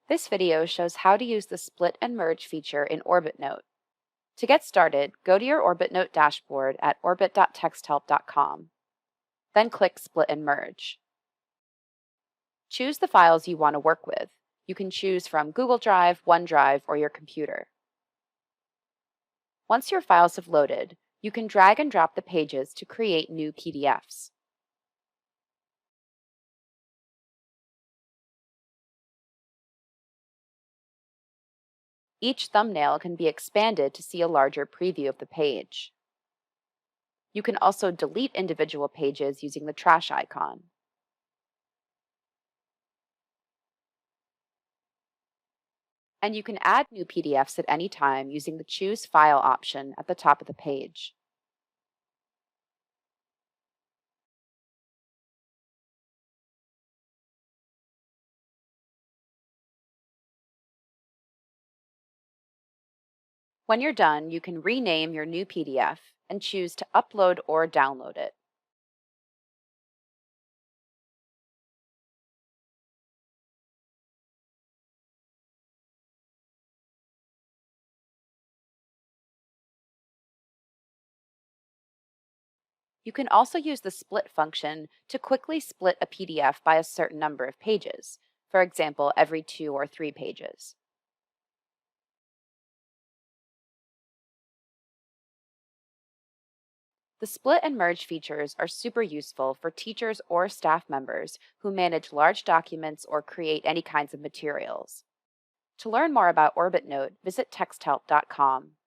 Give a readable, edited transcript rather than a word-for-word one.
This video shows how to use the split and merge feature in OrbitNote. To get started, go to your OrbitNote dashboard at orbit.texthelp.com. Then click Split and Merge. Choose the files you want to work with. You can choose from Google Drive, OneDrive, or your computer. Once your files have loaded, you can drag and drop the pages to create new PDFs. Each thumbnail can be expanded to see a larger preview of the page. You can also delete individual pages using the trash icon. And you can add new PDFs at any time using the Choose File option at the top of the page. When you're done, you can rename your new PDF and choose to upload or download it. You can also use the split function to quickly split a PDF by a certain number of pages, for example, every 2 or 3 pages. The split and merge features are super useful for teachers or staff members who manage large documents or create any kinds of materials. To learn more about OrbitNote, visit texthelp.com.